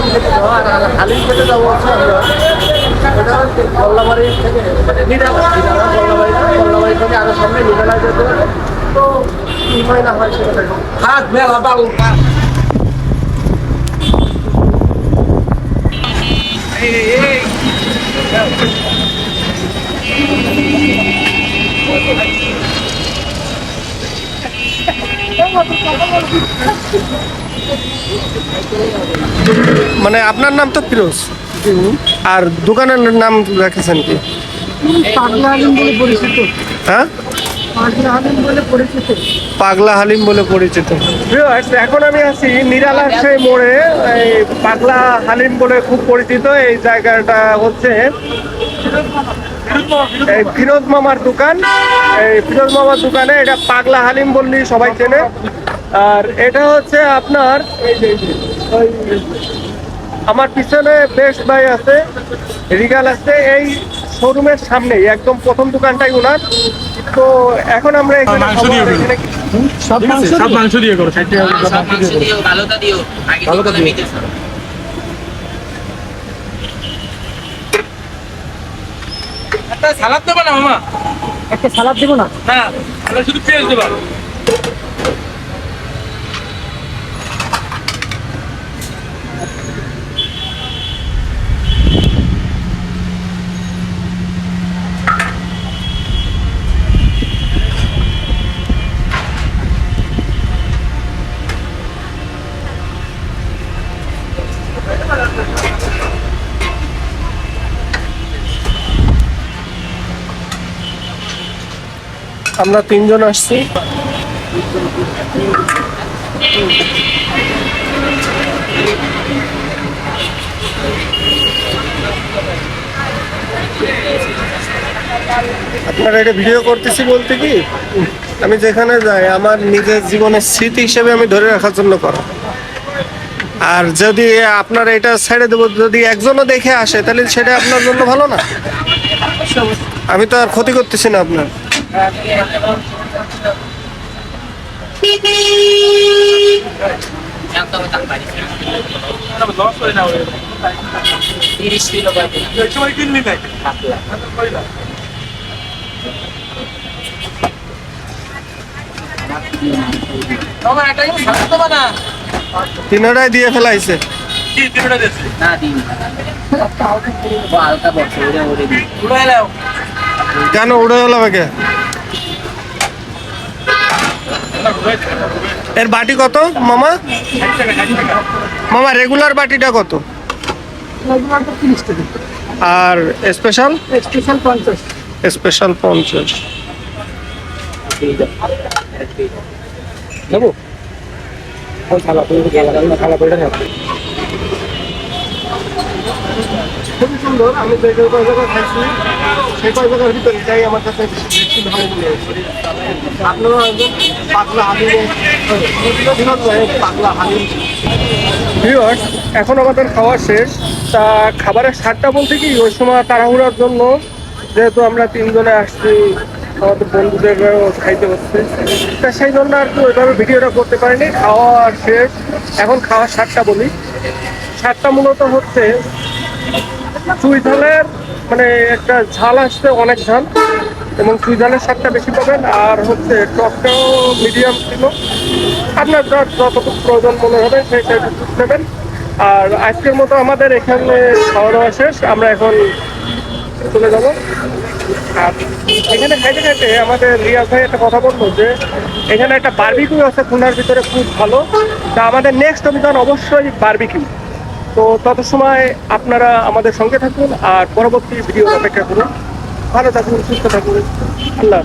হালিম খেতে যাওয়া, আর হালিম খেতে যাবো হচ্ছে আমরা এটা কল্লাবাড়ি থেকে মানে নিরালা কল্লাবাড়ি থেকে আরো সামনে নিরালায় যেতে হবে। তো কি হয় না হয় সেটা দেখো হাত মেলা বাবু মানে আপনার নাম তো ফিরোজ, আর দোকানের নাম রেখেছেন কি? পাগলা হালিম বলে পরিচিত। হ্যাঁ, পাগলা হালিম বলে পরিচিত। পাগলা হালিম বলে পরিচিত। এখন আমি আছি নিরালার সেই মোড়ে, এই পাগলা হালিম বলে খুব পরিচিত এই জায়গাটা হচ্ছে এই ফিরোজ মামার দোকান। এই ফিরোজ মামার দোকানে এটা পাগলা হালিম বললেই সবাই চেনে। আর এটা হচ্ছে আপনার ওই আমার পিছনে বেস্ট বাই আছে, রিগাল আছে, এই শোরুমের সামনেই একদম প্রথম দোকানটাই ওনার। তো এখন আমরা এখানে সব মাংস দিয়ে করো, ভালোটা দিও, আগে ভালোটা দিও। একটা সালাদ দেবো না মামা? একটা সালাদ দেবো না? না, আমরা শুধু পেঁয়াজ দেবো। আমরা তিনজন আসছি। আপনারা এটা ভিডিও করতেছি বলতে কি, আমি যেখানে যাই আমার নিজের জীবনের স্মৃতি হিসেবে আমি ধরে রাখার জন্য করা। আর যদি আপনারা এটা ছেড়ে দেবো, যদি একজনও দেখে আসে তাহলে সেটা আপনার জন্য ভালো না। আমি তো আর ক্ষতি করতেছি না আপনার। তিনটাই দিয়ে ফেলাইছে। কেন উড়ে গেল আমাকে? এর বাটি কত মামা? মামা রেগুলার বাটিটা কত? আর স্পেশাল? স্পেশাল 50। স্পেশাল 50। দেবো খুবই সুন্দর। আমি যে কয় জায়গায় খাইছি সেই কয় জায়গার ভিতরে যাই আমার কাছে বেশি ভালো মনে হয়েছে। আপনারা একজন পাগলা হালিম, পাগলা হালিম। ভিউয়ার্স, এখন আমাদের খাওয়া শেষ। তা খাবারের স্বাদটা বলতে কি, ওই সময় তাড়াহুড়ার জন্য যেহেতু আমরা তিনজনে আসছি, আমাদের বন্ধুদেরও খাইতে হচ্ছে, তা সেই জন্য আর কি ওইভাবে ভিডিওটা করতে পারিনি। খাওয়া শেষ, এখন খাওয়ার স্বাদটা বলি। স্বাদটা মূলত হচ্ছে চুই ঝালের মানে একটা ঝাল আসছে, অনেক ঝাল, এবং চুই ঝালের স্বাদটা বেশি পাবেন। আর হচ্ছে টকটাও মিডিয়াম ছিল। আপনার যতটুকু প্রয়োজন মনে হবে সেই টাইপের নেবেন। আর আজকের মতো আমাদের এখানে খাওয়া দাওয়া শেষ, আমরা এখন চলে যাব। আর এখানে খাইতে খাইতে আমাদের রিয়াজ ভাই একটা কথা বললো যে এখানে একটা বারবিকিউ আছে খুলনার ভিতরে, খুব ভালো। তা আমাদের নেক্সট অভিযান অবশ্যই বারবিকিউ। তো তত সময় আপনারা আমাদের সঙ্গে থাকুন আর পরবর্তী ভিডিও অপেক্ষা করুন। ভালো থাকুন, সুস্থ থাকুন। আল্লাহ।